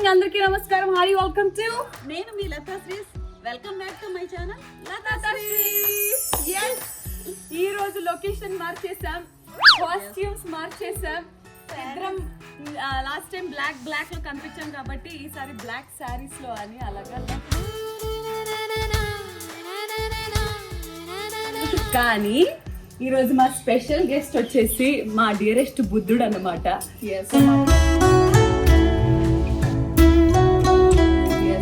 Morning అందరికీ నమస్కారం. Hi, welcome to నేను మీ Latha Sri's. Welcome back to my channel Latha Sri's. yes, ఈ రోజు లొకేషన్ మార్చేసాం, కాస్ట్యూమ్స్ మార్చేసాం. ఇద్దరం లాస్ట్ టైం బ్లాక్ లో కనిపించాం కాబట్టి ఈసారి బ్లాక్ శారీస్ లో అని అలాగా. కానీ ఈ రోజు మా స్పెషల్ గెస్ట్ వచ్చేసి మా డియరెస్ట్ బుద్ధుడు అన్నమాట.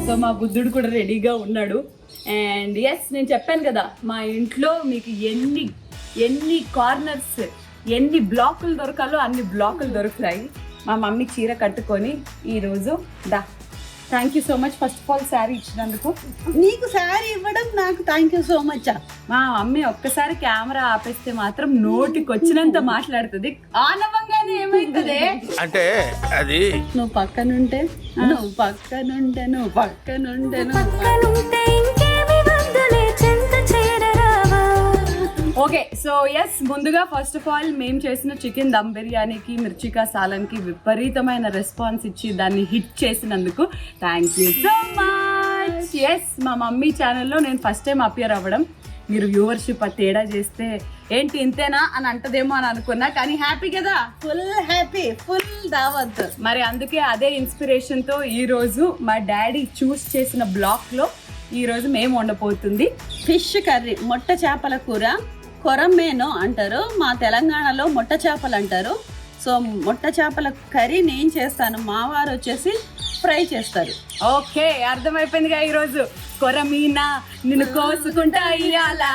సో మా బుద్ధుడు కూడా రెడీగా ఉన్నాడు. అండ్ ఎస్, నేను చెప్పాను కదా, మా ఇంట్లో మీకు ఎన్ని కార్నర్స్, ఎన్ని బ్లాకులు దొరకాలో అన్ని బ్లాకులు దొరుకుతాయి. మా మమ్మీ చీర కట్టుకొని ఈరోజు thank you so much first of all sari ఇచ్చినందుకు. నీకు శారీ ఇవ్వడం నాకు థ్యాంక్ యూ సో మచ్. మా మమ్మీ ఒక్కసారి కెమెరా ఆపేస్తే మాత్రం నోటికి వచ్చినంత మాట్లాడుతుంది. ఆనవంగానే ఏమైతుంది అంటే అది నువ్వు పక్కనుంటే ఓకే. సో ఎస్, ముందుగా ఫస్ట్ ఆఫ్ ఆల్ మేము చేసిన చికెన్ దమ్ బిర్యానీకి, మిర్చికా సాలన్కి విపరీతమైన రెస్పాన్స్ ఇచ్చి దాన్ని హిట్ చేసినందుకు thank you so much. Yes, మా మమ్మీ ఛానల్లో నేను ఫస్ట్ టైం అపియర్ అవ్వడం. మీరు వ్యూవర్షిప్ తేడా చేస్తే ఏంటి ఇంతేనా అని అంటదేమో అని అనుకున్నా, కానీ హ్యాపీ కదా, ఫుల్ హ్యాపీ, ఫుల్ దావత్. మరి అందుకే అదే ఇన్స్పిరేషన్తో ఈరోజు మా డాడీ చూస్ చేసిన బ్లాక్లో ఈరోజు మేము వండబోతుంది ఫిష్ కర్రీ, మొట్ట చేపల కూర. కొరమేనో అంటారు, మా తెలంగాణలో మొట్ట చేపలు అంటారు. సో మొట్ట చేపల కర్రీ నేను చేస్తాను, మా వారు వచ్చేసి ఫ్రై చేస్తారు. ఓకే, అర్థమైపోయిందిగా. ఈరోజు కొరమీనా నిన్ను కోసుకుంటా ఇయ్యాలా.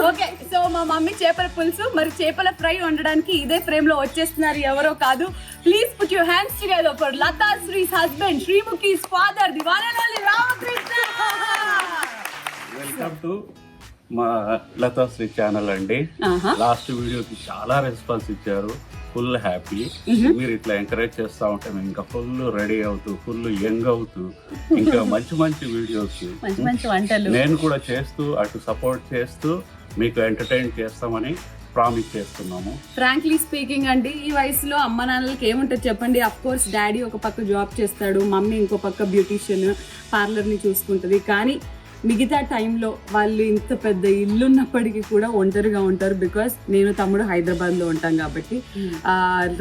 ఓకే, సో మా మమ్మీ చేపల పులుసు, మరి చేపల ఫ్రై వండడానికి ఇదే ఫ్రేమ్ లో వచ్చేస్తున్నారు. ఎవరో కాదు, please put your hands together for Latha Sri's husband, Sreemukhi's father, the one and only Ramakrishna. Welcome to మా లతా శ్రీ ఛానల్ అండి. లాస్ట్ వీడియోకి చాలా రెస్పాన్స్ ఇచ్చారు, ఫుల్ హ్యాపీ. మీరు ఇట్లా ఎంకరేజ్ చేస్తా ఉంటే మేము ఇంకా ఫుల్ రెడీ అవుతూ, ఫుల్ యంగ్ అవుతూ, ఇంకా మంచి మంచి వీడియోస్ మంచి వంటలు నేను కూడా చేస్తూ, అటు సపోర్ట్ చేస్తూ మీకు ఎంటర్టైన్ చేస్తామని ప్రామిస్ చేస్తున్నాము. ఫ్రాంక్లీ స్పీకింగ్ అండి, ఈ వయసులో అమ్మ నాన్నలకి ఏముంటుంది చెప్పండి. అఫ్ కోర్స్ డాడీ ఒక పక్క జాబ్ చేస్తాడు, మమ్మీ ఇంకో పక్క బ్యూటీషియన్ పార్లర్ని చూసుకుంటుంది. కానీ మిగతా టైంలో వాళ్ళు ఇంత పెద్ద ఇల్లు ఉన్నప్పటికీ కూడా ఒంటరిగా ఉంటారు. బికాస్ నేను తమ్ముడు హైదరాబాద్లో ఉంటాం కాబట్టి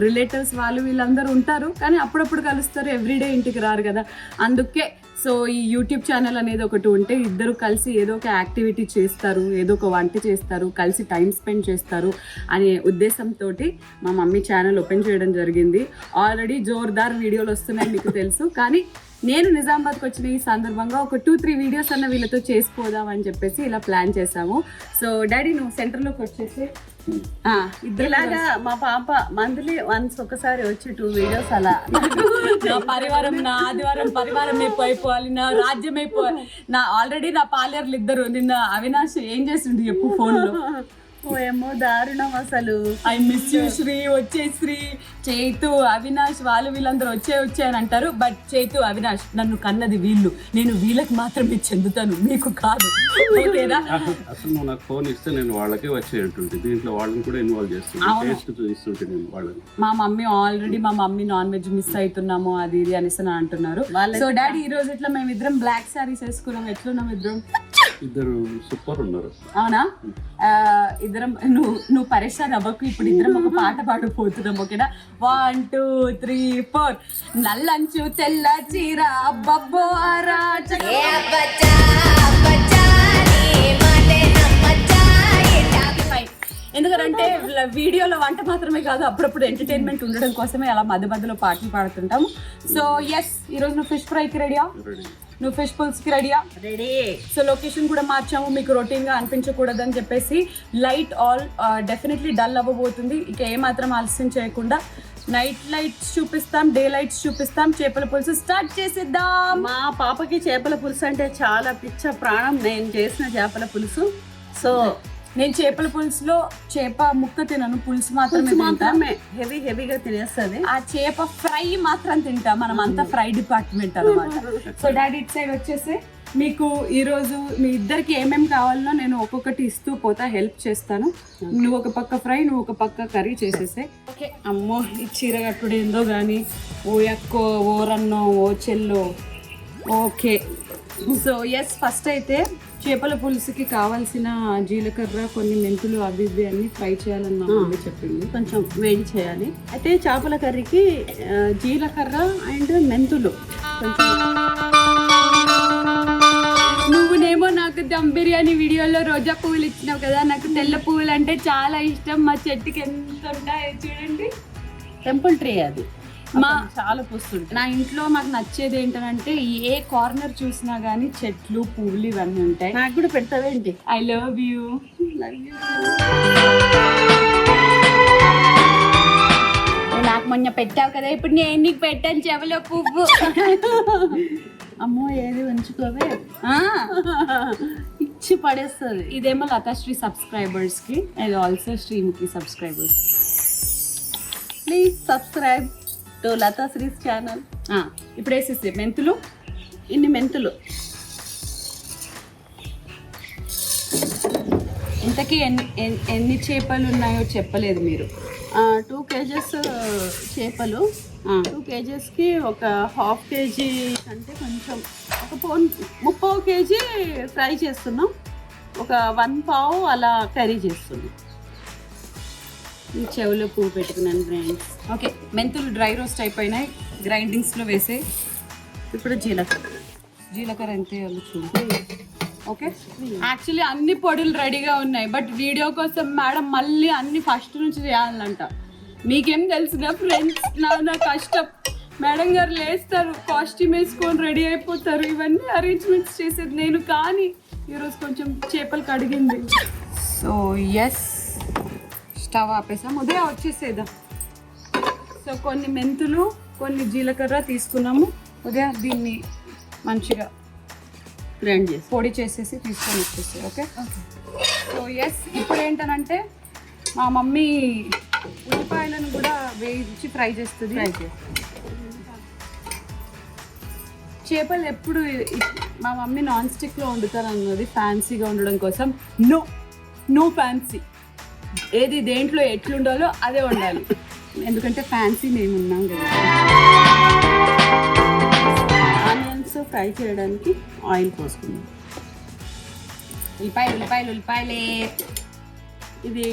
రిలేటివ్స్ వాళ్ళు వీళ్ళందరూ ఉంటారు, కానీ అప్పుడప్పుడు కలుస్తారు, ఎవ్రీడే ఇంటికి రారు కదా. అందుకే సో ఈ యూట్యూబ్ ఛానల్ అనేది ఒకటి ఉంటే ఇద్దరు కలిసి ఏదో ఒక యాక్టివిటీ చేస్తారు, ఏదో ఒక వంట చేస్తారు, కలిసి టైం స్పెండ్ చేస్తారు అనే ఉద్దేశంతో మా మమ్మీ ఛానల్ ఓపెన్ చేయడం జరిగింది. ఆల్రెడీ జోర్దార్ వీడియోలు వస్తున్నాయి మీకు తెలుసు, కానీ నేను నిజామాబాద్కి వచ్చిన ఈ సందర్భంగా ఒక 2-3 వీడియోస్ అన్న వీళ్ళతో చేసుకోదాం అని చెప్పేసి ఇలా ప్లాన్ చేసాము. సో డాడీ నువ్వు సెంటర్లోకి వచ్చేసి ఇద్దరులాగా మా పాప మంత్లీ వన్స్ ఒకసారి వచ్చి 2 వీడియోస్ అలా. నా పరివారం, నా ఆదివారం పరివారం అయిపోవాలి, నా రాజ్యం అయిపోవాలి. నా ఆల్రెడీ నా పాలేర్లు ఇద్దరు. నిన్న అవినాష్ ఏం చేసిండు చెప్పు ఫోన్లో. ఏమో దారుణం అసలు. ఐ మిస్ యూ శ్రీ, వచ్చే శ్రీ, చైతు, అవినాష్ వాళ్ళు వీళ్ళందరూ వచ్చే అని అంటారు. బట్ చైతు, అవినాష్ నన్ను కన్నది వీళ్ళు, నేను వీళ్ళకి మాత్రమే చెందుతాను, మీకు కాదు. ఓకేనా? అసలు నువ్వు నాకు ఫోన్ ఇస్తే నేను వాళ్ళకే వచ్చేటువంటి, దీంట్లో వాళ్ళని కూడా ఇన్వాల్వ్ చేస్తుంటే, టేస్ట్ చూపిస్తుంటే నేను వాళ్ళని. మా mummy already non veg miss అవుతున్నాము అది ఇది అనేసి అంటున్నారు. సో డాడీ ఈ రోజు ఇట్లా మేము ఇద్దరం బ్లాక్ శారీస్ వేసుకున్నాం. ఎట్లున్నాం ఇద్దరం? ఇద్దరు సూపర్ ఉన్నారు. అవునా? ఇద్దరం నువ్వు పరేషాన్ అవ్వకు. ఇప్పుడు ఇద్దరం ఒక పాట పాడిపోతున్నాం. ఓకేనా? 1 2 3 4. నల్లంచు తెల్ల చీర బబ్బో ఎందుకంటే వీడియోలో వంట మాత్రమే కాదు, అప్పుడప్పుడు ఎంటర్టైన్మెంట్ ఉండడం కోసమే అలా మధ్య మధ్యలో పాటలు పాడుతుంటాము. సో ఎస్, ఈరోజు నువ్వు ఫిష్ ఫ్రైకి రెడీయా? నువ్వు ఫిష్ పుల్స్కి రెడీయా? రెడీ. సో లొకేషన్ కూడా మార్చాము, మీకు రొటీన్గా అనిపించకూడదని చెప్పేసి. లైట్ ఆల్ డెఫినెట్లీ డల్ అవ్వబోతుంది. ఇక ఏమాత్రం ఆలస్యం చేయకుండా నైట్ లైట్స్ చూపిస్తాం, డే లైట్స్ చూపిస్తాం. చేపల పులుసు స్టార్ట్ చేసేద్దాం. మా పాపకి చేపల పులుసు అంటే చాలా పిచ్చ ప్రాణం. నేను చేసిన చేపల పులుసు. సో నేను చేపల పులుసులో చేప ముక్క తినను, పులుసు మాత్రమే హెవీగా తినేస్తుంది. ఆ చేప ఫ్రై మాత్రం తింటా. మనం అంతా ఫ్రై డిపార్ట్మెంట్ అన్నమాట. సో డాడీ ఇట్ సైడ్ వచ్చేసి మీకు ఈరోజు మీ ఇద్దరికి ఏమేమి కావాలనో నేను ఒక్కొక్కటి ఇస్తూ పోతా, హెల్ప్ చేస్తాను. నువ్వు ఒక పక్క ఫ్రై, నువ్వు ఒక పక్క కర్రీ చేసేసే. ఓకే. అమ్మో ఈ చీర కట్టుడు ఏందో కానీ, ఓ ఎక్కో ఓ రన్నో ఓ చెల్లో. ఓకే. సో ఎస్, ఫస్ట్ అయితే చేపల పులుసుకి కావాల్సిన జీలకర్ర, కొన్ని మెంతులు, అవి ఇవి అన్ని ఫ్రై చేయాలని మా మమ్మీ చెప్పింది. కొంచెం వేడి చేయాలి. అయితే చేపల కర్రీకి జీలకర్ర అండ్ మెంతులు కొంచెం. నువ్వునేమో నాకు దమ్ బిర్యానీ వీడియోలో రోజా పువ్వులు ఇచ్చినావు కదా, నాకు తెల్ల పువ్వులు అంటే చాలా ఇష్టం. మా చెట్టుకి ఎంత ఉంటాయో చూడండి. టెంపుల్ ట్రీ అది, మా చాలా పూస్తుంది. నా ఇంట్లో మాకు నచ్చేది ఏంటంటే ఏ కార్నర్ చూసినా గానీ చెట్లు, పువ్వులు ఇవన్నీ ఉంటాయి. నాకు కూడా పెడతావేంటి? I love you. నాకు మొన్న పెట్టావు కదా, ఇప్పుడు నేను నీకు పెట్టాను చెవిలో పువ్వు. అమ్మో ఏది ఉంచుకోవే, ఇచ్చి పడేస్తుంది. ఇదేమో లతాశ్రీ సబ్స్క్రైబర్స్ కి, ఇది also Sreemukhi subscribers. Please subscribe to Lathasri's channel. ఇప్పుడు వేసేసి మెంతులు, ఇన్ని మెంతులు. ఇంతకీ ఎన్ని చేపలు ఉన్నాయో చెప్పలేదు మీరు. 2 kgs చేపలు. 2 kgsకి ఒక 1/2 kg అంటే కొంచెం ఒక 3/4 kg ఫ్రై చేస్తున్నాం, ఒక 1 పావు అలా కర్రీ చేస్తున్నాం. ఈ చెవులో పువ్వు పెట్టుకున్నాను ఫ్రెండ్స్. ఓకే, మెంతులు డ్రై రోస్ట్ అయిపోయినాయి, గ్రైండింగ్స్లో వేసే. ఇప్పుడు జీలకర్ర ఎంత వేయాలో చూడు. ఓకే, యాక్చువల్లీ అన్ని పొడులు రెడీగా ఉన్నాయి, బట్ వీడియో కోసం మేడం మళ్ళీ అన్ని ఫస్ట్ నుంచి చేయాలంట. మీకేం తెలుసుగా ఫ్రెండ్స్, నా కష్టం. మేడం గారు లేస్తారు, కాస్ట్యూమ్ వేసుకొని రెడీ అయిపోతారు, ఇవన్నీ అరేంజ్మెంట్స్ చేసేది నేను. కానీ ఈరోజు కొంచెం చేపలు కడిగింది. సో ఎస్, స్టవ్ ఆపేసాం, ఉదయం వచ్చేసేదా. సో కొన్ని మెంతులు, కొన్ని జీలకర్ర తీసుకున్నాము. ఉదయం దీన్ని మంచిగా గ్రైండ్ చేసి పొడి చేసేసి తీసుకొని వచ్చేసాయి. ఓకే. సో ఎస్, ఇప్పుడు ఏంటనంటే మా మమ్మీ ఉల్లిపాయలను కూడా వేయించి ఫ్రై చేస్తుంది. చేపలు ఎప్పుడు మా మమ్మీ నాన్ స్టిక్లో వండుతారు అన్నది ఫ్యాన్సీగా ఉండడం కోసం. నో ఫ్యాన్సీ, ఏది దేంట్లో ఎట్లుండాలో అదే వండాలి, ఎందుకంటే ఫ్యాన్సీ మేము ఉన్నాం కదా. ఆనియన్స్ ఫ్రై చేయడానికి ఆయిల్ పోసుకుందాం. ఉల్లిపాయలే. ఇది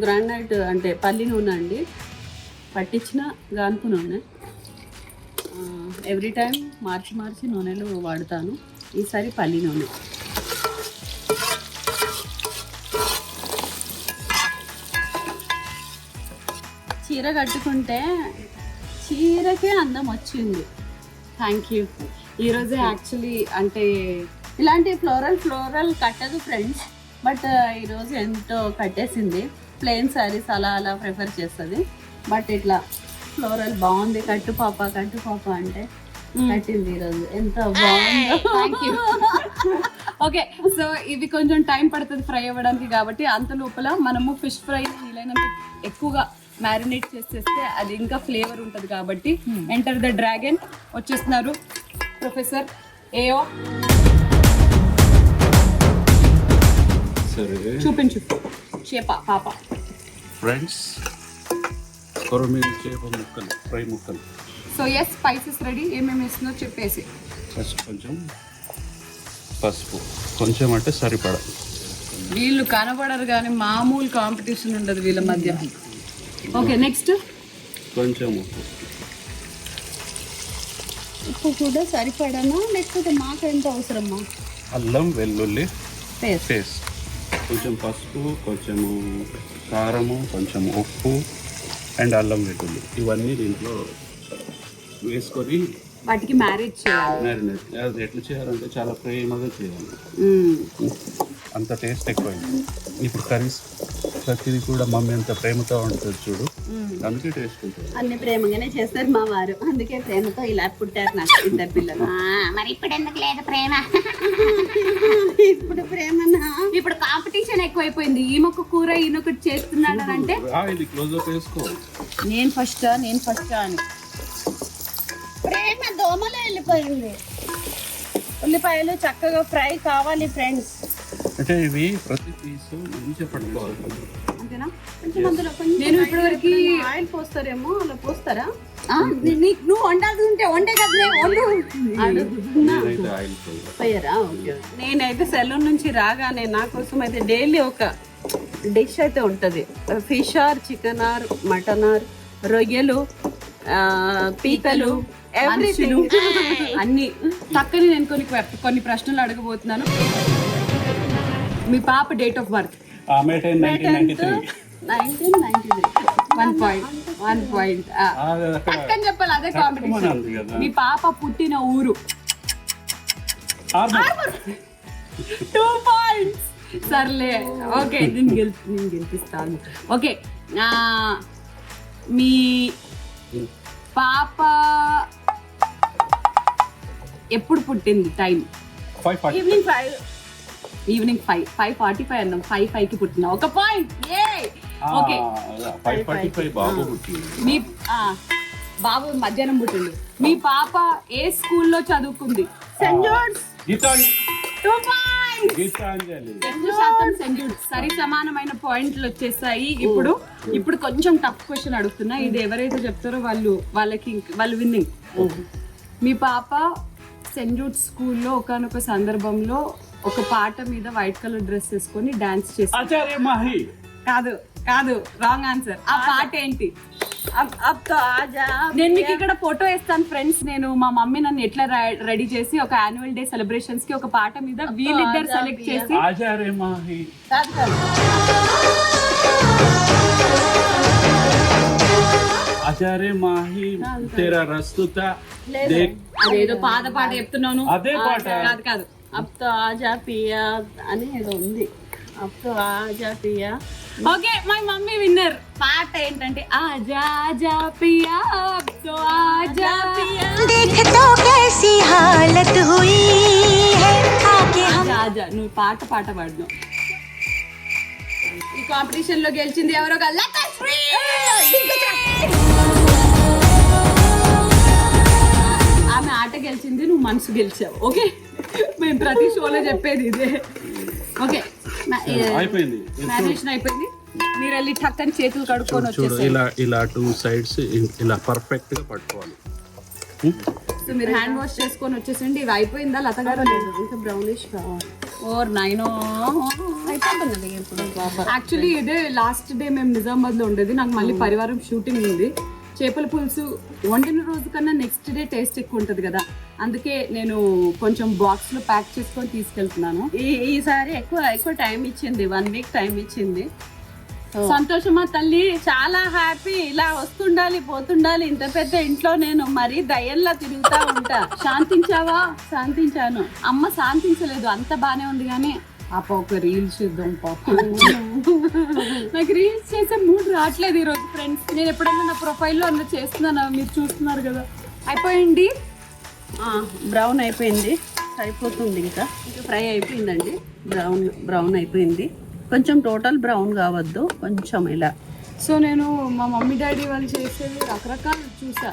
గ్రానైట్ అంటే పల్లి నూనె అండి, పట్టించిన గానుపు నూనె. ఎవ్రీ టైం మార్చి నూనెలు వాడతాను, ఈసారి పల్లి నూనె. చీర కట్టుకుంటే చీరకే అందం వచ్చింది. Thank you. ఈరోజు యాక్చువల్లీ అంటే ఇలాంటి ఫ్లోరల్ కట్టదు ఫ్రెండ్స్, బట్ ఈరోజు ఎంతో కట్టేసింది. ప్లెయిన్ శారీస్ అలా ప్రిఫర్ చేస్తుంది, బట్ ఇట్లా ఫ్లోరల్ బాగుంది. కట్టు పాప అంటే కట్టింది ఈరోజు, ఎంత బాగుందో. Thank you. ఓకే, సో ఇవి కొంచెం టైం పడుతుంది ఫ్రై అవ్వడానికి, కాబట్టి అంత లోపల మనము ఫిష్ ఫ్రై వీలైనంత ఎక్కువగా మ్యారినేట్ చేసేస్తే అది ఇంకా ఫ్లేవర్ ఉంటుంది. కాబట్టి ఎంటర్ ద డ్రాగన్ వచ్చేస్తున్నారు ప్రొఫెసర్ ఏఓ. సరే, చూపించు చేప పాప. ఫ్రెండ్స్, కొరమీను చేప ముక్కలు, ఫ్రై ముక్కలు. So yes, spices ready. ఏమేమి వేస్తుందో చెప్పేసి. ఫస్ట్ కొంచెం పసుపు, కొంచెం అంటే సరిపడా. వీళ్ళు కనబడరు కానీ మామూలు కాంపిటీషన్ ఉండదు వీళ్ళ మధ్య. ఓకే, నెక్స్ట్ కొంచెం ఉప్పు కూడా సరిపడనా, లేకపోతే మాకు ఎంత అవసరమా? అల్లం వెల్లుల్లి పేస్ట్. కొంచెం పసుపు, కొంచెము కారము, కొంచెం ఉప్పు అండ్ అల్లం వెల్లుల్లి ఇవన్నీ దీంట్లో వేసుకొని వాటికి మ్యారేజ్ చేయాలి. మ్యారినేట్. అది ఎట్లా చేయాలంటే చాలా ప్రేమగా చేయాలి, అంత టేస్ట్ ఎక్కువైంది. ఇప్పుడు కర్రీస్ ప్రతిదీ కూడా మమ్మీ అంత ప్రేమతో ఉంటుంది చూడు, అందుకే టేస్ట్ ఉంటుంది. అన్ని ప్రేమగానే చేస్తారు మా వారు, అందుకే ప్రేమతో ఇలా పుట్టారు నాకు ఇద్దరు పిల్లలు. మరి ఇప్పుడు ఎందుకు లేదు ప్రేమ? ఇప్పుడు ప్రేమనా? ఇప్పుడు కాంపిటీషన్ ఎక్కువైపోయింది. ఈమెకు కూర ఈయనొకటి చేస్తున్నాడు అని అంటే ఇది క్లోజ్ అప్ వేసుకో. నేను ఫస్ట్ అని ప్రేమ దోమలో వెళ్ళిపోయింది. ఉల్లిపాయలు చక్కగా ఫ్రై కావాలి ఫ్రెండ్స్. అంటే ఇవి ప్రతి పీసు మంచిగా పట్టుకోవాలి. అంతేనా? కొంచెం అందులో కొంచెం నేను ఇప్పటివరకు ఆయిల్ పోస్తారేమో, అలా పోస్తారా? నువ్వు వండాల్సి ఉంటే వండే కదా వండు. నేనైతే ఆయిల్ పోయాను. పోయారా? ఓకే. నేనైతే సెలూన్ నుంచి రాగానే నా కోసం అయితే డైలీ ఒక డిష్ అయితే ఉంటుంది. Fish or, chicken or, mutton or, రొయ్యలు, పీతలు, ఎవ్రీథింగ్ అన్ని చక్కని నేను కొన్ని ప్రశ్నలు అడగబోతున్నాను. మీ పాప డేట్ ఆఫ్ బర్త్? ఆమె 1993. 1993. 1 పాయింట్ చక్కని చెప్పాలి. అదే కాంపిటీషన్. మీ పాప పుట్టిన ఊరు? 2 పాయింట్స్. సర్లే, ఓకే, నేను గెలిపిస్తాను. ఓకే, మీ పాప ఎప్పుడు పుట్టింది? టైం? ఈవినింగ్ 5:45 అన్నాం. 5:05కి పుట్టిన. 1 పాయింట్. ఓకే, 5:45 బాబు పుట్టింది. మీ బాబు మధ్యాహ్నం పుట్టిండు. మీ పాప ఏ స్కూల్లో చదువుకుంది? సెయింట్ జోర్జ్. 2 పాయింట్స్. 2% సెయింట్ జోర్జ్. సరి సమానమైన పాయింట్లు వచ్చేసాయి. ఇప్పుడు కొంచెం టఫ్ క్వశ్చన్ అడుగుతున్నా. ఇది ఎవరైతే చెప్తారో వాళ్ళు విన్నింగ్. మీ పాప సెయింట్ జూడ్ స్కూల్లో ఒకానొక సందర్భంలో ఒక పాట మీద వైట్ కలర్ డ్రెస్ వేసుకొని డాన్స్ చేసి. ఆచార్య మాహి. కాదు, రాంగ్ ఆన్సర్. ఆ పాట ఏంటి? నేను మీకు ఇక్కడ ఫోటో వేస్తాను ఫ్రెండ్స్. నేను మా మమ్మీ నన్ను ఎట్లా రెడీ చేసి ఒక యాన్యువల్ డే సెలబ్రేషన్స్ కి ఒక పాట మీద వీళ్ళిద్దరు సెలెక్ట్ చేసి. ఆచార్య మాహి. ఆచార్య మాహి తేరా రస్తుత. అదేదో పాత పాట చెప్తున్నాను. అదే పాట కాదు. అబ్ తో ఆజా పియా అని ఏదో ఉంది. అబ్ తో ఆజా పియా. Okay, my mummy winner. పాట ఏంటంటే ఆజా ఆజా పియా, అబ్ తో ఆజా పియా, देख तो कैसी हालत हुई है आके हम. ఆజా నువ్వు పాట పాడినావు. ఈ కాంపిటీషన్ లో గెలిచింది ఎవరో కాదు, లతాశ్రీ. ఆమె ఆట గెలిచింది, నువ్వు మనసు గెలిచావు. ఓకే, మేము ప్రతి షోలో చెప్పేది ఇదే. ఓకే, అయిపోయింది. మ్యారినేషన్ అయిపోయింది. మీరు వెళ్ళి టక్కని చేతులు కడుక్కొని వచ్చేసి ఇలా 2 సైడ్స్ ఇలా పర్ఫెక్ట్ గా పట్టుకోవాలి. సో మీరు హ్యాండ్ వాష్ చేసుకొని వచ్చేసండి. ఇది అయిపోయిందా లత గారు? ఇంకా బ్రౌనిష్ కావాలి. Or nine. అయిపోతున్నది ఇప్పుడు. యాక్చువల్లీ ఇదే లాస్ట్ డే మేము నిజామాబాద్ లో ఉండేది. నాకు మళ్ళీ పరివారం షూటింగ్ ఉంది. చేపల పులుసు వండిన రోజు కన్నా నెక్స్ట్ డే టేస్ట్ ఎక్కువ ఉంటుంది కదా, అందుకే నేను కొంచెం బాక్స్ లో ప్యాక్ చేసుకొని తీసుకెళ్తున్నాను. ఈసారి ఎక్కువ టైం ఇచ్చింది. 1 వీక్ టైం ఇచ్చింది. సంతోషమా తల్లి? చాలా హ్యాపీ. ఇలా వస్తుండాలి పోతుండాలి. ఇంత పెద్ద ఇంట్లో నేను మరీ దయ్యంలా తిరుగుతా ఉంటా. శాంతించావా? శాంతించాను. అమ్మ శాంతించలేదు, అంత బానే ఉంది. కానీ పాప ఒక రీల్స్ చేద్దాం పాప. నాకు రీల్స్ చేసే మూడ్ రావట్లేదు ఈరోజు ఫ్రెండ్స్. నేను ఎప్పుడైనా నా ప్రొఫైల్లో అలా చేస్తున్నాను, మీరు చూస్తున్నారు కదా. అయిపోయింది, బ్రౌన్ అయిపోయింది. అయిపోతుంది. ఇంకా ఫ్రై అయిపోయిందండి. బ్రౌన్ అయిపోయింది. కొంచెం టోటల్ బ్రౌన్ కావద్దు, కొంచెం ఇలా. సో నేను మా మమ్మీ డాడీ వాళ్ళు చేసేవి రకరకాలు చూసా.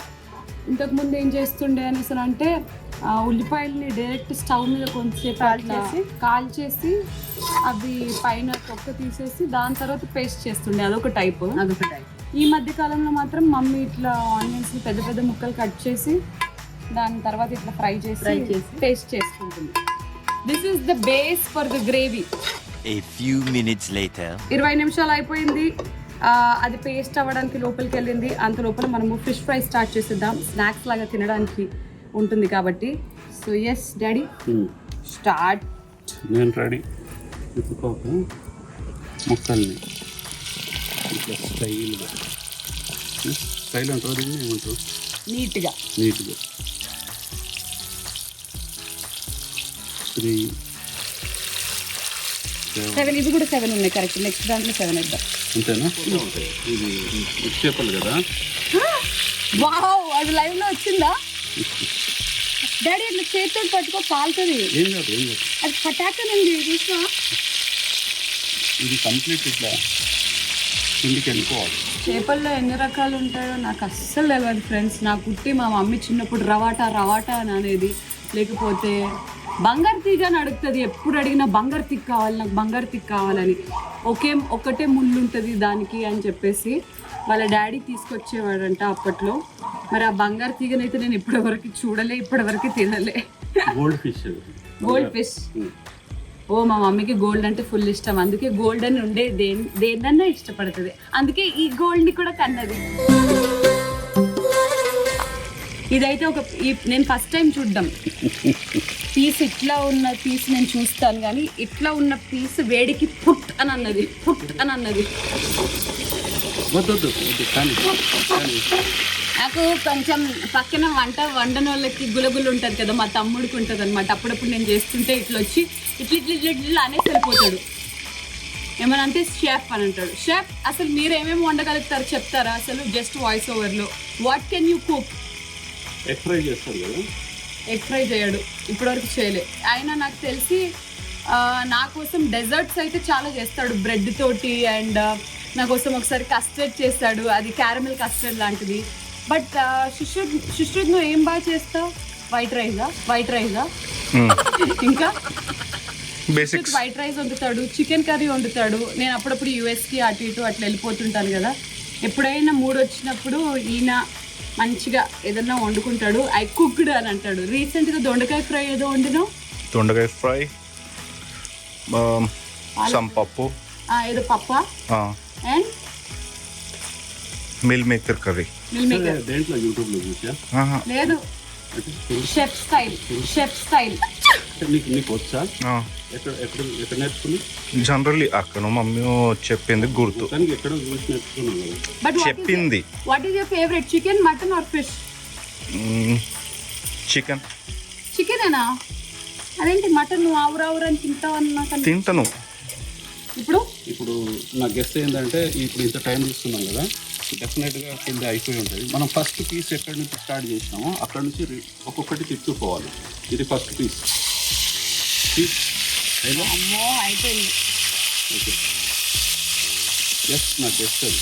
ఇంతకుముందు ఏం చేస్తుండే అనేసి అంటే ఉల్లిపాయలని డైరెక్ట్ స్టవ్ మీద కొంచెంసేపు కాల్చేసి అవి పైన తొక్క తీసేసి దాని తర్వాత పేస్ట్ చేస్తుండే. అదొక టైప్. ఈ మధ్య కాలంలో మాత్రం మమ్మీ ఇట్లా ఆనియన్స్ పెద్ద పెద్ద ముక్కలు కట్ చేసి దాని తర్వాత ఇట్లా ఫ్రై చేసి పేస్ట్ చేసుకుంటుంది. This is the base for the gravy. A few minutes later. 20 నిమిషాలు అయిపోయింది. అది పేస్ట్ అవ్వడానికి లోపలికి వెళ్ళింది. అంత లోపల మనము ఫిష్ ఫ్రై స్టార్ట్ చేసేద్దాం. స్నాక్స్ లాగా తినడానికి ఉంటుంది కాబట్టి. So yes daddy, start. నేను రెడీ. ఇప్పుడు ముక్కల్ని ఇట్లా స్టైల్ అంటారు, దీన్ని ఏమంటారు? నీట్గా 3, 7. ఇది కూడా 7 ఉన్నాయి కరెక్ట్. నెక్స్ట్ దాంట్లో 7 ఇద్దాం. అంతేనా? ఇది మిక్స్ చేపాలి కదా. వావ్, అది లైవ్ లో వచ్చిందా డాడీ? ఇట్లా చేతితో పట్టుకో, కాలుతుంది. ఏం కాదు. అది పటాకనండి, చూసా. ఇది కంప్లీట్ ఇట్లా కిందికి వెళ్ళిపోవాలి. చేపల్లో ఎన్ని రకాలు ఉంటాయో నాకు అస్సలు తెలియదు ఫ్రెండ్స్. నా కుట్టి మా మమ్మీ చిన్నప్పుడు రవాటా అని అనేది, లేకపోతే బంగారు తీగ అని అడుగుతుంది, ఎప్పుడు అడిగినా బంగారు తీగ కావాలి, నాకు బంగారు తీగ కావాలని. ఒకటే ముళ్ళు ఉంటుంది దానికి అని చెప్పేసి వాళ్ళ డాడీ తీసుకొచ్చేవాడంట అప్పట్లో. మరి ఆ బంగారు తీగనైతే నేను ఇప్పటివరకు చూడలే, ఇప్పటివరకు తినలే. Gold fish. Gold fish. ఓ మా మమ్మీకి గోల్డ్ అంటే ఫుల్ ఇష్టం, అందుకే గోల్డ్ అని ఉండే దేన్నన్నా ఇష్టపడుతుంది, అందుకే ఈ గోల్డ్ని కూడా కన్నది. ఇదైతే నేను ఫస్ట్ టైం చూడ్డం. పీస్ ఇట్లా ఉన్న పీస్ నేను చూస్తాను కానీ ఇట్లా ఉన్న పీస్ వేడికి పుట్ అని అన్నది. నాకు కొంచెం పక్కన వండని వాళ్ళకి గులగులు ఉంటుంది కదా, మా తమ్ముడికి ఉంటుంది అనమాట. అప్పుడప్పుడు నేను చేస్తుంటే ఇట్లా వచ్చి ఇట్లా అనేసి వెళ్ళిపోతాడు. ఏమన్నా అంటే షెఫ్ అని అంటాడు. షెఫ్, అసలు మీరు ఏమేమి వండగలుగుతారు చెప్తారా అసలు? జస్ట్ వాయిస్ ఓవర్లో what can you cook? Egg fry చేస్తారు కదా. ఎగ్ ఫ్రై చేయడు, ఇప్పటివరకు చేయలే. ఆయన నాకు తెలిసి నా కోసం డెజర్ట్స్ అయితే చాలా చేస్తాడు, బ్రెడ్ తోటి. అండ్ నా కోసం ఒకసారి కస్టర్డ్ చేస్తాడు, అది క్యారమెల్ కస్టర్డ్ లాంటిది. బట్ సుశ్రుత్ నువ్వు ఏం బాగా చేస్తావు? వైట్ రైజా ఇంకా బేసిక్ వైట్ రైస్ వండుతాడు, చికెన్ కర్రీ వండుతాడు. నేను అప్పుడప్పుడు యూఎస్కి అటు ఇటు అట్లా వెళ్ళిపోతుంటాను కదా, ఎప్పుడైనా మూడు వచ్చినప్పుడు ఈయన మంచిగా ఏదన్నా వండుకుంటాడు. ఐ కుక్డ్ అని అంటాడు. రీసెంట్గా దొండకాయ ఫ్రై ఏదో వండినావు. దొండకాయ ఫ్రై, పప్పు, ఏదో పప్ప అండ్ మిల్ మేకర్ కర్రీ. దేంట్లో యూట్యూబ్లో చూసా? లేదు, షెఫ్ స్టైల్. నీకు వచ్చా? ఎక్కడ నేర్చుకుని? జనరల్లీ అక్కడ మమ్మీ చెప్పింది గుర్తు, ఎక్కడ చూసి నేర్చుకున్నాను కదా. బట్ చెప్పింది. What is your favourite, chicken, mutton or fish? చికెనేనా? అదేంటి మటన్ నువ్వు ఆవురావురని తింటావు అన్నా? తింటాను. ఇప్పుడు నా గెస్ట్ ఏంటంటే, ఇప్పుడు ఇంత టైం తీసుకున్నాం కదా, డెఫినెట్గా కింద అయిపోయి ఉంటుంది. మనం ఫస్ట్ పీస్ ఎక్కడి నుంచి స్టార్ట్ చేసినామో అక్కడ నుంచి ఒక్కొక్కటి తిప్పుకోవాలి. ఇది ఫస్ట్ పీస్. అయిపోయింది. ఓకే, జస్ట్ నా గెస్ట్ అది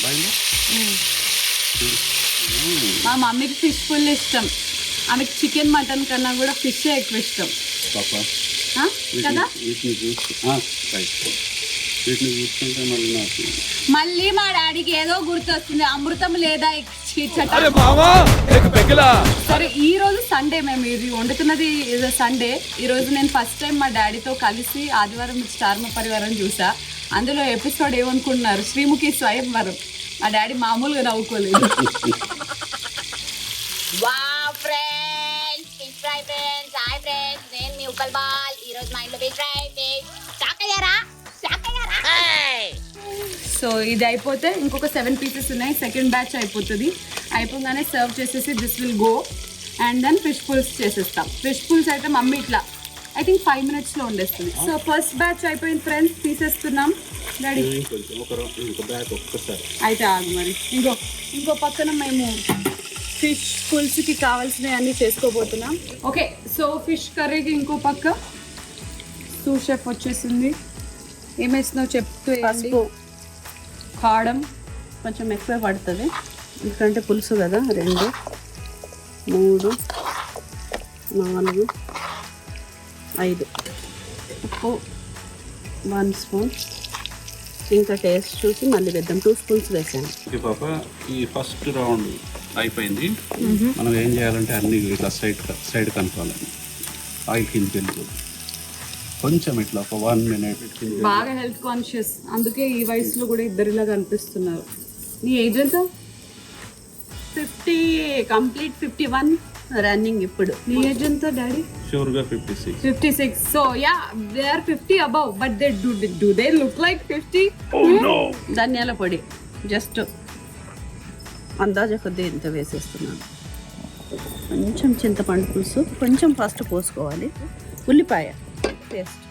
బాగా. మా మమ్మీకి ఫిష్ ఫుల్ ఇష్టం. ఆమెకి చికెన్ మటన్ కన్నా కూడా ఫిష్ ఎక్కువ ఇష్టం. పాపా కదా, వీటిని చూస్తుంటే మళ్ళీ మా డాడీకి ఏదో గుర్తొస్తుంది. అమృతం లేదా సరే, ఈ రోజు సండే, మేము ఇది వండుతున్నది సండే. ఈ రోజు నేను ఫస్ట్ టైం మా డాడీతో కలిసి ఆదివారం స్టార్ మా పరివారం చూసా. అందులో ఎపిసోడ్ ఏమనుకుంటున్నారు, శ్రీముఖి స్వయంవరం. మా డాడీ మామూలుగా నవ్వుకోలేదు. నేను మీ ఉప్పల్ బాల్. ఈరోజు మా ఇంట్లో ఫిష్ ఫ్రై. సో ఇది అయిపోతే ఇంకొక 7 పీసెస్ ఉన్నాయి. సెకండ్ బ్యాచ్ అయిపోతుంది. అయిపోగానే సర్వ్ చేసేసి this will go. And then fish పుల్స్ చేసేస్తాం. ఫిష్ పుల్స్ అయితే మమ్మీ ఇట్లా ఐ థింక్ 5 minutesలో వండేస్తుంది. సో ఫస్ట్ బ్యాచ్ అయిపోయింది ఫ్రెండ్స్, తీసేస్తున్నాం. డాడీ అయితే ఆగు మరి. ఇంకో పక్కన మేము ఫిష్ పుల్స్కి కావాల్సినవి అన్నీ చేసుకోబోతున్నాం. ఓకే, సో ఫిష్ కర్రీకి ఇంకో పక్క సూప్ షెఫ్ వచ్చేసింది. ఏమేస్తున్నావు చెప్తూ. పసుపు, కారం కొంచెం ఎక్కువ పడుతుంది ఎందుకంటే పులుసు కదా. 2, 3, 4, 5. ఉప్పు 1 స్పూన్. ఇంకా టేస్ట్ చూసి మళ్ళీ వేద్దాం. 2 స్పూన్స్ వేసాను. ఓకే పాప, ఈ ఫస్ట్ రౌండ్ అయిపోయింది. మనం ఏం చేయాలంటే అన్ని ఇట్లా సైడ్ కనుక్కోవాలి. ఆయిల్ కిందకి వెళ్ళిపోతుంది కొంచెం ఇట్లా ఒక 1 minute. బాగా హెల్త్ కాన్షియస్, అందుకే ఈ వయసులో కూడా ఇద్దరిలా కనిపిస్తున్నారు. నీ ఏజ్ ఎంత? 50 కంప్లీట్, 51 రన్నింగ్ ఇప్పుడు. నీ ఏజ్ ఎంత డాడీ? షూర్గా 56. 56. So ya, they are 50 above, but they do they look like 50? ధనియాల పొడి జస్ట్ అందాజ కొద్ది ఇంత వేసేస్తున్నాను. కొంచెం చింతపండు పులుసు కొంచెం ఫస్ట్ పోసుకోవాలి. ఉల్లిపాయ పేస్ట్.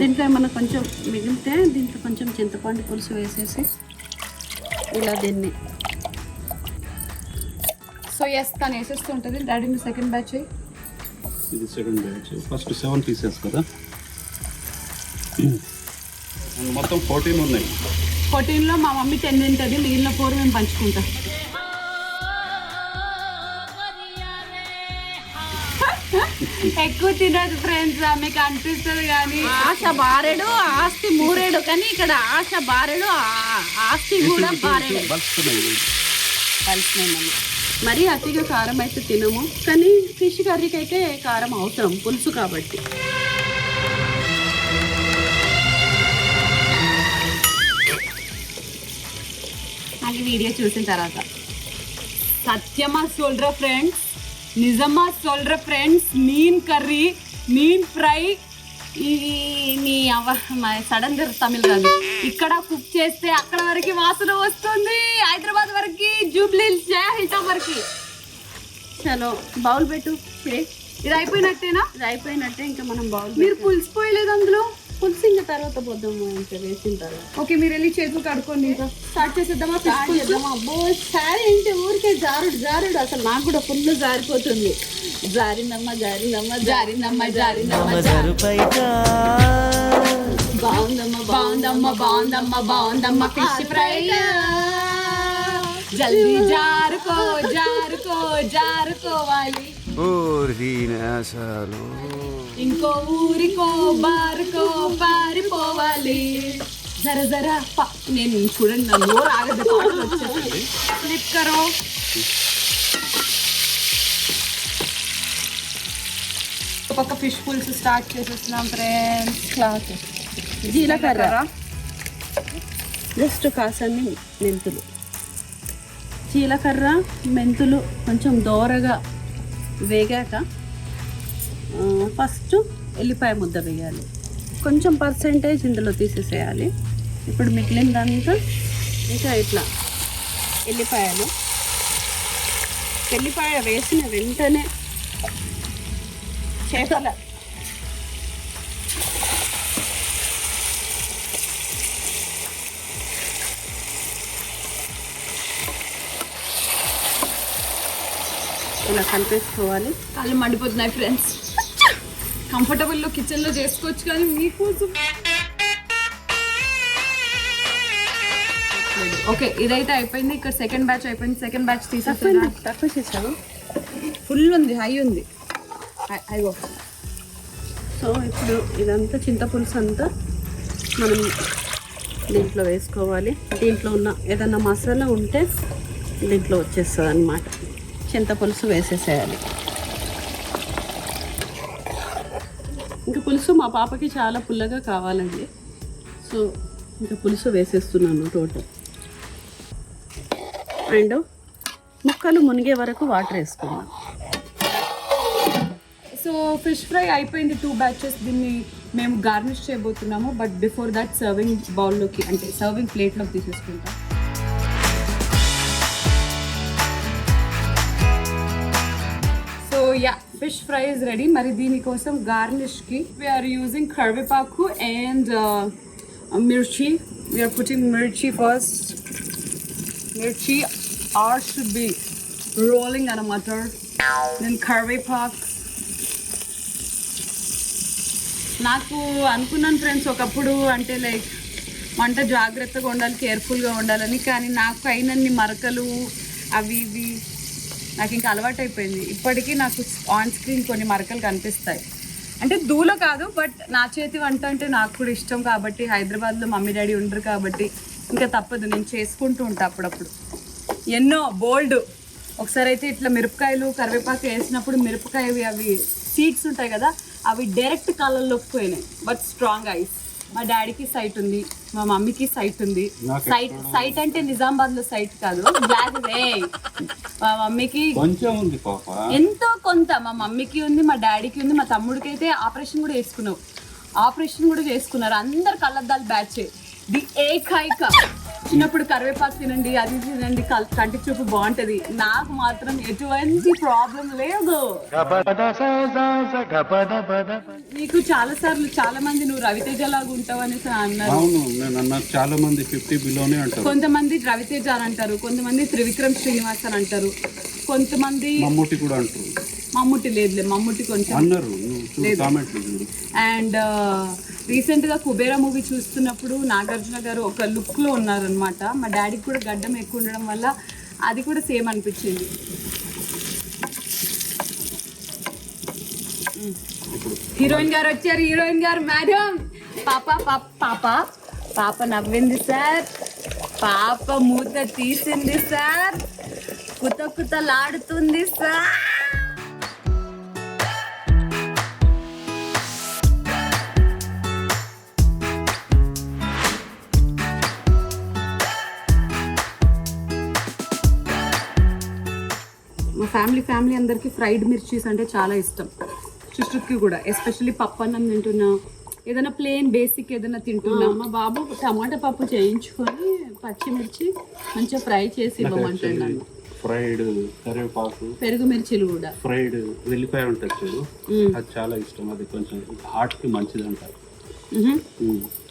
దీంట్లో ఏమన్నా కొంచెం మిగిలితే దీంట్లో కొంచెం చింతపండు పులుసు వేసేసి ఇలా దీన్ని. సో ఎస్, తను వేసేస్తుంటుంది. డాడీ మీ సెకండ్ బ్యాచ్. ఇది సెకండ్ బ్యాచ్. ఫస్ట్ 7 pieces కదా, మొత్తం 14 ఉన్నాయి. 14లో మా మమ్మీ 10 తింటుంది, మిగిలిన 4 మేము పంచుకుంటాం. ఎక్కువ తినదు ఫ్రెండ్స్, మీకు అనిపిస్తుంది కానీ ఆశ బారెడు ఆస్తి మూరేడు, కానీ ఇక్కడ ఆశ బారెడు ఆస్తి కూడా బారెడు. కలిసినాయి. మరీ అతిగా కారం అయితే తినము, కానీ ఫిష్ కర్రీకి అయితే కారం అవసరం, పులుసు కాబట్టి. నాకు వీడియో చూసిన తర్వాత సత్యమా సోల్డ్రా ఫ్రెండ్స్, నిజమా సోల్డ్రా ఫ్రెండ్స్, మీన్ కర్రీ, మీన్ ఫ్రై, నీ సడన్ గా తమిళ కాదు, ఇక్కడ కుక్ చేస్తే అక్కడ వరకు వాసన వస్తుంది, హైదరాబాద్ వరకు, జూబ్లీ హిల్స్ వరకు. చలో బౌల్ పెట్టు. ఇది అయిపోయినట్టేనా? ఇది అయిపోయినట్టే. ఇంకా మనం బౌల్ మీరు పులిసిపోయలేదు అందులో? పులుసు ఇంకా తర్వాత పోద్దాము, ఇంకా వేసిన తర్వాత. ఓకే, మీరు వెళ్ళి చేతులు కడుక్కోండి. ఇంకా స్టార్ట్ చేసేద్దామా? అబ్బో సారీ ఏంటి ఊరికే జారుడు జారుడు, అసలు నాకు కూడా ఫుల్ జారిపోతుంది. జారిందమ్మా జారిందమ్మా జారిందమ్మా జారిందమ్మా బాగుందమ్మా బాగుందమ్మా బాగుందమ్మా బాగుందమ్మా ఫిష్ ఫ్రై. జల్దీ జారుకో జారుకో జారుకోవాలి, ఇంకో ఊరికో బారుకో పారిపోవాలి. జర జర నేను చూడండి, నా నోరు ఆగదు, పాటలు వచ్చేసి. ఫ్లిప్ కరో. ఒక ఫిష్ పులుసు స్టార్ట్ చేసేస్తున్నాం ఫ్రెండ్స్. క్లాత్ జీలకర్ర, జస్ట్ కాసన్ని మెంతులు. జీలకర్ర మెంతులు కొంచెం దోరగా వేగాక ఫస్ట్ ఎల్లిపాయ ముద్ద వేయాలి, కొంచెం పర్సెంటేజ్ ఇందులో తీసేసేయాలి. ఇప్పుడు మిగిలిందంతా ఇంకా ఇట్లా ఎల్లిపాయలు. ఎల్లిపాయ వేసిన వెంటనే చేపల ఇలా కలిపేసుకోవాలి. కాళ్ళు మండిపోతున్నాయి ఫ్రెండ్స్. కంఫర్టబుల్లో కిచెన్లో చేసుకోవచ్చు, కానీ మీకోసం. ఓకే, ఇదైతే అయిపోయింది. ఇక్కడ సెకండ్ బ్యాచ్ అయిపోయింది. సెకండ్ బ్యాచ్ తీసేస్తున్నా. తక్కువ చేసావు, ఫుల్ ఉంది, హై ఉంది. అయ్యో. సో ఇప్పుడు ఇదంతా చింతపులుసు అంతా మనం దీంట్లో వేసుకోవాలి. దీంట్లో ఉన్న ఏదన్నా మసాలా ఉంటే దీంట్లో వచ్చేస్తుంది అన్నమాట. చింతపులుసు వేసేసేయాలి. ఇంకా పులుసు మా పాపకి చాలా పుల్లగా కావాలండి, సో ఇంకా పులుసు వేసేస్తున్నాను టోటల్. అండ్ ముక్కలు మునిగే వరకు వాటర్ వేసుకున్నాం. సో ఫిష్ ఫ్రై అయిపోయింది, 2 బ్యాచెస్. దీన్ని మేము గార్నిష్ చేయబోతున్నాము. బట్ బిఫోర్ దట్ సర్వింగ్ బౌల్లోకి, అంటే సర్వింగ్ ప్లేట్లోకి తీసేసుకుంటాం. So ya, fish fry is ready. మరి దీనికోసం గార్నిష్కి వీఆర్ యూజింగ్ కరివేపాకు అండ్ మిర్చి. వీఆర్ పుట్టింగ్ మిర్చి ఫస్ట్. మిర్చి ఆర్ షుడ్ బి రోలింగ్ అనమాట. దెన్ కరివేపాకు. నాకు అనుకున్నాను ఫ్రెండ్స్ ఒకప్పుడు, అంటే లైక్ వంట జాగ్రత్తగా ఉండాలి, కేర్ఫుల్గా ఉండాలని, కానీ నాకు అయినన్ని మరకలు అవి ఇవి నాకు ఇంకా అలవాటు అయిపోయింది. ఇప్పటికీ నాకు ఆన్ స్క్రీన్ కొన్ని మరకలు కనిపిస్తాయి. అంటే దూలో కాదు, బట్ నా చేతి వంట అంటే నాకు కూడా ఇష్టం కాబట్టి, హైదరాబాద్లో మమ్మీ డాడీ ఉండరు కాబట్టి ఇంకా తప్పదు, నేను చేసుకుంటూ ఉంటాను అప్పుడప్పుడు. ఎన్నో బోల్డ్. ఒకసారి అయితే ఇట్లా మిరపకాయలు కరివేపాకు వేసినప్పుడు మిరపకాయవి అవి సీడ్స్ ఉంటాయి కదా, అవి డైరెక్ట్ కళ్ళల్లోకి పోయినాయి. But strong ice. మా డాడీకి సైట్ ఉంది, మా మమ్మీకి సైట్ ఉంది. సైట్ అంటే నిజామాబాద్లో సైట్ కాదు, బ్లాక్ వే. మా మమ్మీకి కొంచెం ఉంది పాప, ఎంతో కొంత. మా మమ్మీకి ఉంది, మా డాడీకి ఉంది, మా తమ్ముడికి అయితే ఆపరేషన్ కూడా చేసుకున్నారు. అందరు కళ్ళద్దాలు బ్యాచ్. ది ఏకైక చిన్నప్పుడు కరివేపాకు తినండి, అది తినండి, కంటి చూపు బాగుంటది. నాకు మాత్రం ఎటువంటి ప్రాబ్లం లేదు. నీకు చాలా మంది నువ్వు రవితేజ లాగా ఉంటావు అనేసి అన్నారు. అవును, నేను అన్నారు చాలా మంది 50 బిలోనే అంటారు. కొంతమంది రవితేజ అని అంటారు, కొంతమంది త్రివిక్రమ్ శ్రీనివాస్ అని అంటారు, కొంతమంది మమ్ముటి కూడా అంటారు. మమ్ముటి లేదులే, మమ్ముటి కొంచెం అన్నారు. అండ్ రీసెంట్గా కుబేరా మూవీ చూస్తున్నప్పుడు నాగార్జున గారు ఒక లుక్లో ఉన్నారనమాట. మా డాడీకి కూడా గడ్డం ఎక్కువ ఉండడం వల్ల అది కూడా సేమ్ అనిపించింది. హీరోయిన్ గారు వచ్చారు, హీరోయిన్ గారు మేడం. పాప పాప పాప పాప నవ్వింది సార్, పాప మూత తీసింది సార్, కుత కుతలాడుతుంది సార్. మా ఫ్యామిలీ అందరికీ ఫ్రైడ్ మిర్చీస్ అంటే చాలా ఇష్టం. చుట్టుకి కూడా ఎస్పెషల్లీ పప్పు అన్నం తింటున్నా, ఏదైనా ప్లేన్ బేసిక్ ఏదైనా తింటున్నా. మా బాబు టమాటా పప్పు చేయించుకొని పచ్చిమిర్చి మంచిగా ఫ్రై చేసి ఇవ్వమంటున్నాను. ఫ్రైడ్ కరివేపాకు, పెరుగు మిర్చిలు కూడా. ఫ్రైడ్ వెల్లిపాయ ఉంటుంది చూడు, అది చాలా ఇష్టం. అది కొంచెం హార్ట్ కి మంచిది అంటారు.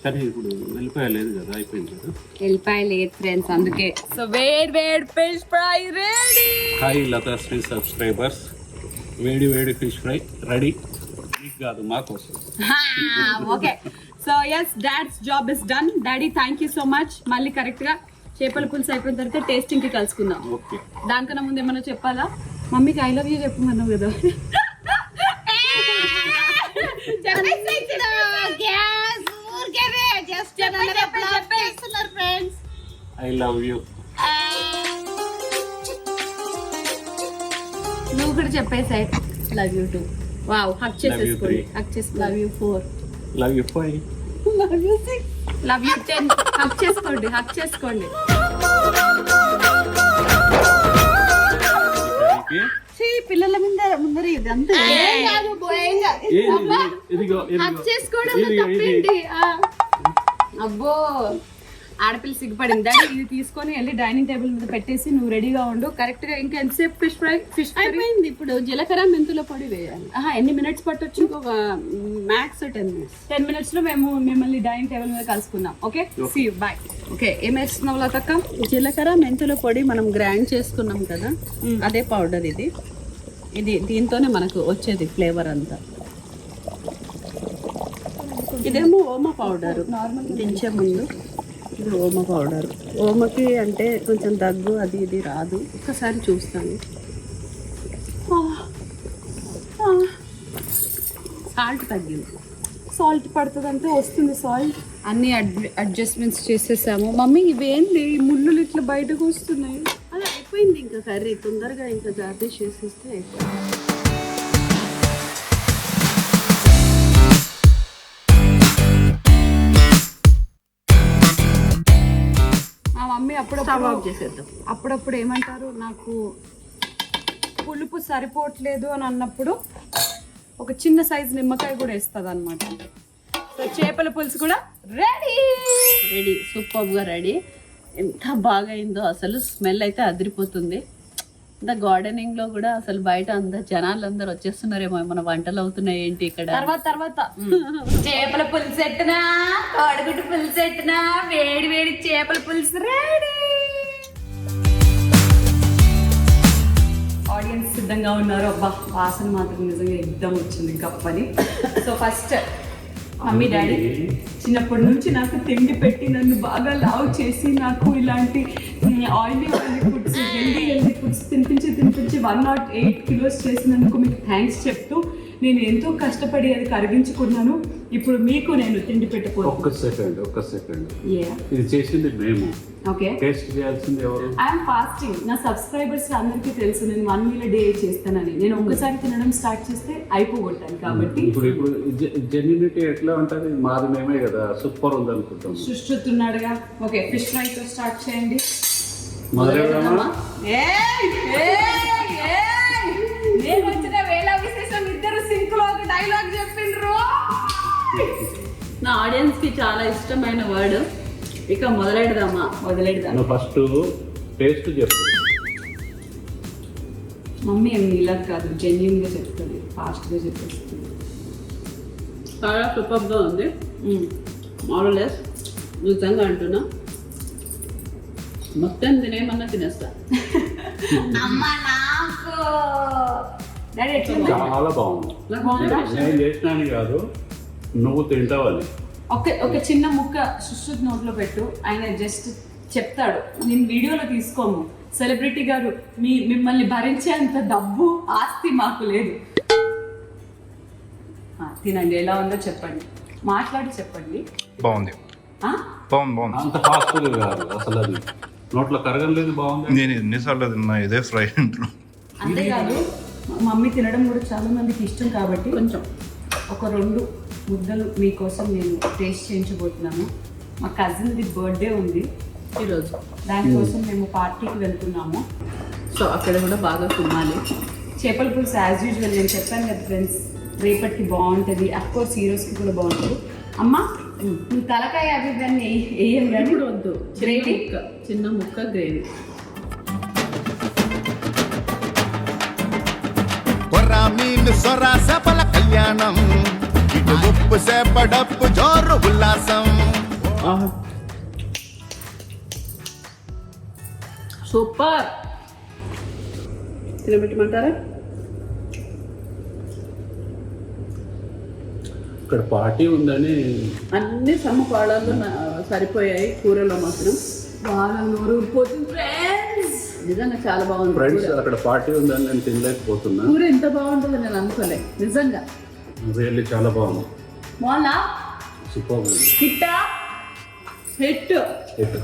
కానీ ఇప్పుడు వెల్లిపాయ లేదు కదా, అయిపోయింది కదా. వెళ్ళిపాయ లేదు ఫ్రెండ్స్, అందుకే. సో వేడి fish fry ready. Hi Lathasri subscribers, వేడి ఫిష్ ఫ్రై రెడీ. మీకు కాదు, మా కోసం. Okay, so yes, dad's job is done. Daddy thank you so much. మళ్ళీ కరెక్ట్ గా చేపల పులుసు అయిపోయిన తర్వాత టేస్టింగ్ కి కలుసుకుందాం. ఓకే, దానికన్నా ముందు ఏమన్నా చెప్పాలా? మమ్మీకి ఐ లవ్ యూ చెప్పమన్నావు కదా. I love you. నువ్వు కూడా చెప్పేసాయి లవ్ యూ 2. వావ్, హక్ చేసేసుకోండి. 3. హక్ చేసుకోండి. Love you 4. Love you 5. Love you 6. Love you 10. Hug చేసుకోండి, హక్ చేసుకోండి. పిల్లల ముందర ఇదంతా హక్ చేసుకోవడం తప్పేంటి? అబ్బో, ఆడపిల్ల సిగ్గుపడింది. డాడీ ఇది తీసుకొని వెళ్ళి డైనింగ్ టేబుల్ మీద పెట్టేసి నువ్వు రెడీగా ఉండు. కరెక్ట్ గా ఇంకా ఎంతసేపు ఫిష్ ఫ్రై? ఫిష్ అయిపోయింది. ఇప్పుడు జీలకర్ర మెంతుల పొడి వేయాలి. ఎన్ని మినిట్స్ పట్టొచ్చు? ఒక మ్యాక్స్ 10 minutes. 10 minutes లో మేము మిమ్మల్ని డైనింగ్ టేబుల్ మీద కలుసుకుందాం. Okay, see you, bye. Okay, ఏం వేస్తున్నావు లతక్క? జీలకర్ర మెంతుల పొడి మనం గ్రైండ్ చేసుకున్నాం కదా, అదే పౌడర్ ఇది. దీంతోనే మనకు వచ్చేది ఫ్లేవర్ అంతా. ఇదేమో ఓమా పౌడర్. దించే ముందు ఇది ఓమా పౌడర్. ఓమకి అంటే కొంచెం దగ్గు అది ఇది రాదు. ఒకసారి చూస్తాను. సాల్ట్ తగ్గింది. సాల్ట్ పడుతుందంటే వస్తుంది సాల్ట్. అన్ని అడ్జస్ట్మెంట్స్ చేసేసాము. మమ్మీ ఇవేంటి ఈ ముళ్ళు ఇట్లా బయటకు వస్తున్నాయి? అది అయిపోయింది. ఇంకా కర్రీ తొందరగా ఇంకా గార్నిష్ చేసేస్తే అయిపోయింది. మా మమ్మీ స్టవ్ ఆఫ్ చేసేద్దాం. అప్పుడప్పుడు ఏమంటారు, నాకు పులుపు సరిపోవట్లేదు అని అన్నప్పుడు ఒక చిన్న సైజు నిమ్మకాయ కూడా వేస్తుంది అనమాట. సో చేపల పులుసు కూడా రెడీ. సూపర్గా రెడీ. ఎంత బాగా అయిందో అసలు. స్మెల్ అయితే అదిరిపోతుంది. ఇంత గార్డెనింగ్ లో కూడా అసలు బయట జనాలు అందరు వచ్చేస్తున్నారేమో, మన వంటలు అవుతున్నాయి ఏంటి ఇక్కడ. తర్వాత చేపల పులుసు ఎట్టునా, కోడిగుడ్డు పులుసు ఎట్టునా, వేడి చేపల పులుసు రెడీ. ఆడియన్స్ సిద్ధంగా ఉన్నారు. అబ్బా, వాసన మాత్రం నిజంగా ఎగ్దం వచ్చింది గప్పని. సో ఫస్ట్ మమ్మీ డాడీ చిన్నప్పటి నుంచి నాకు తిండి పెట్టి నన్ను బాగా లావ్ చేసి నాకు ఇలాంటి ఆయిలీ ఫుడ్స్, హెల్దీ ఫుడ్స్ తినిపించి 108 kilos చేసినందుకు మీకు థ్యాంక్స్ చెప్తూ నేను ఎంతో కష్టపడి అది కరిగించుకున్నాను. ఇప్పుడు మీకు నేను తిండి పెట్టకపోతే. ఒక్క సెకండ్. ఇది చేసింది మేము. ఓకే, టేస్ట్ చేయాల్సింది ఎవరు? I'm fasting. నా సబ్స్క్రైబర్స్ అందరికీ తెలుసు నేను 1 meal a day చేస్తానని. నేను ఒక్కసారి తినడం స్టార్ట్ చేస్తే అయిపోగొట్టాను. కాబట్టి ఇప్పుడు జెన్యూనిటీ ఎట్లా ఉంటుంది? మాది మేమే కదా, సూపర్ ఉంది అనుకుంటాం. సృష్టిస్తున్నాడుగా. ఓకే, ఫిష్ ఫ్రైతో స్టార్ట్ చేయండి. మొదలెడదామా? నేను వచ్చిన వేళ విశేషం ఇద్దరు సింక్ లో ఒక డైలాగ్ చెప్పిండ్రు. నా ఆడియన్స్ కి చాలా ఇష్టమైన వర్డ్. ఇక మొదలెడదాం. నువ్వు ఫస్ట్ టేస్ట్ చెప్పు. మమ్మీ ఏం ఇలా కాదు, జెన్యూన్ గా చెప్తుంది, ఫాస్ట్ గా చెప్పేస్తుంది. చాలా సూపర్గా ఉంది. మోరలెస్ నిజంగా అంటున్నా, మొత్తం తినేమన్నా తినేస్తా. డాడీ ఎట్లా? చాలా బాగుంది. నేను చేసినాను కాదు, నువ్వు తింటావని. ఒక చిన్న ముక్క సుశ్రుత్ నోట్లో పెట్టు, ఆయన జస్ట్ చెప్తాడు. నేను వీడియోలో తీసుకోము. సెలబ్రిటీ గారు మిమ్మల్ని భరించేంత డబ్బు ఆస్తి మాకు లేదు. తినండి, ఎలా ఉందో చెప్పండి, మాట్లాడి చెప్పండి. బాగుంది. ఆ? బాగుంది. అంత ఫాస్ట్గా కాదు అసలు, అది నోట్లో కరగలేదు. బాగుంది. నేను ఎన్నిసార్లు తిన్నా ఇదే ఫ్రై ఇంట్లో. అంతేకాదు మా మమ్మీ తినడం కూడా చాలా మందికి ఇష్టం కాబట్టి కొంచెం ఒక 2 ముద్దలు మీకోసం నేను టేస్ట్ చేయించబోతున్నాను. మా కజిన్ది బర్త్డే ఉంది ఈరోజు, దానికోసం మేము పార్టీకి వెళ్తున్నాము. సో అక్కడ కూడా బాగా తినాలి. చేపల పులుసు యాజ్ యూజువల్ నేను చెప్పాను కదా ఫ్రెండ్స్, రేపటికి బాగుంటుంది, అఫ్కోర్స్ ఈ రోజుకి కూడా బాగుంటుంది. అమ్మ నువ్వు తలకాయ అవి దాన్ని వేయం కానీ ఇప్పుడు వద్దు, గ్రేవీ, చిన్న ముక్క గ్రేవీ. మీను సొర సఫల కళ్యాణం, ఇటు ఉప్పు సేపడప్పు జోరు ఉల్లాసం. సూపర్. తినబెట్టమంటారా? ఇక్కడ పార్టీ ఉందని అన్ని సమపాళాలు సరిపోయాయి. కూరలో మాత్రం బాగా నోరు ఊరిపోతుంది ఫ్రెండ్స్. నిజంగా చాలా బాగుంది. ఫ్రెండ్స్ అక్కడ పార్టీ ఉందని నేను తినలేకపోతున్నా. కూర ఎంత బాగుంటుందో నేను అనుకోలే నిజంగా. రియల్లీ చాలా బాగుంది. బాగుందా? సూపర్ ఉంది. హిట్టా? హిట్.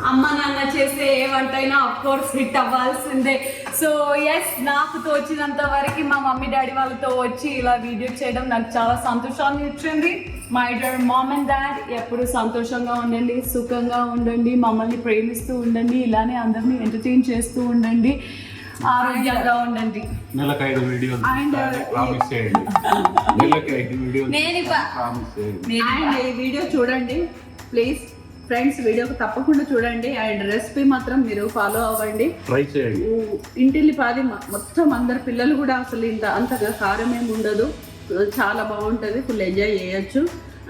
అమ్మ నాన్న చేసే ఏ వంట అయినా ఆఫ్ కోర్స్ హిట్ అవ్వాల్సిందే. సో ఎస్, నాకు తోచినంత వరకు మా మమ్మీ డాడీ వాళ్ళతో వచ్చి ఇలా వీడియో చేయడం నాకు చాలా సంతోషాన్ని ఇచ్చింది. My dear mom and dad, ఎప్పుడు సంతోషంగా ఉండండి, సుఖంగా ఉండండి, మమ్మల్ని ప్రేమిస్తూ ఉండండి, ఇలానే అందరినీ ఎంటర్టైన్ చేస్తూ ఉండండి, ఆరోగ్యంగా ఉండండి. నెలకు 5 వీడియోలు And, ప్రామిస్ చేయండి. నెలకు 5 వీడియోలు నేను ప్రామిస్ చేయండి. అండ్ ఈ వీడియో చూడండి ప్లీజ్ ఫ్రెండ్స్, వీడియోకి తప్పకుండా చూడండి. అండ్ రెసిపీ మాత్రం మీరు ఫాలో అవ్వండి, ట్రై చేయండి. ఇంటిల్లి పాది మొత్తం అందరు పిల్లలు కూడా అసలు అంతగా కారం ఏమి ఉండదు, చాలా బాగుంటుంది, ఫుల్ ఎంజాయ్ చేయొచ్చు.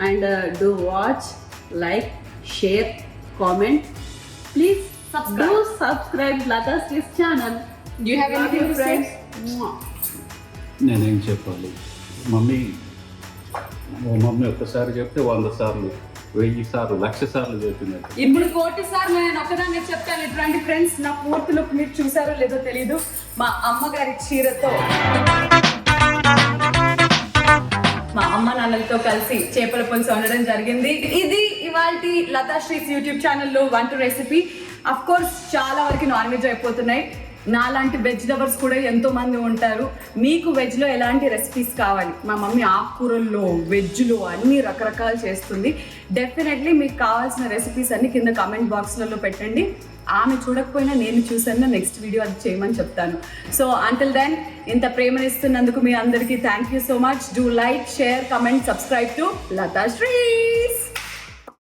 And do watch, like, share, comment, please subscribe Lathasri's channel. You have anything to say? నేనేం చెప్పాలి? మమ్మీ ఒక్కసారి చెప్తే 100 సార్లు, 1000 సార్లు, 1,00,000 సార్లు చెప్పినట్టు. ఇప్పుడు 1,00,00,000 సార్లు నేను ఒకదాన్ని చెప్తాను. ఇటువంటి ఫ్రెండ్స్ నా పూర్తి లుక్ మీరు చూసారో లేదో తెలీదు. మా అమ్మగారి చీరతో మా అమ్మ నాన్నలతో కలిసి చేపల పులుసు వండడం జరిగింది. ఇది ఇవాల్టి లతాశ్రీస్ యూట్యూబ్ ఛానల్లో వంట రెసిపీ. అఫ్ కోర్స్ చాలా వరకు నాన్ వెజ్ అయిపోతున్నాయి. నాలాంటి వెజ్ లవర్స్ కూడా ఎంతో మంది ఉంటారు. మీకు వెజ్లో ఎలాంటి రెసిపీస్ కావాలి? మా మమ్మీ ఆకుకూరల్లో, వెజ్లో అన్ని రకరకాలు చేస్తుంది. డెఫినెట్లీ మీకు కావాల్సిన రెసిపీస్ అన్ని కింద కామెంట్ బాక్స్లలో పెట్టండి. ఆమె చూడకపోయినా నేను చూసాను, నెక్స్ట్ వీడియో అది చేయమని చెప్తాను. సో అంటిల్ దెన్, ఇంత ప్రేమనిస్తున్నందుకు మీ అందరికీ thank you so much. Do like, share, comment, subscribe to లతాశ్రీస్.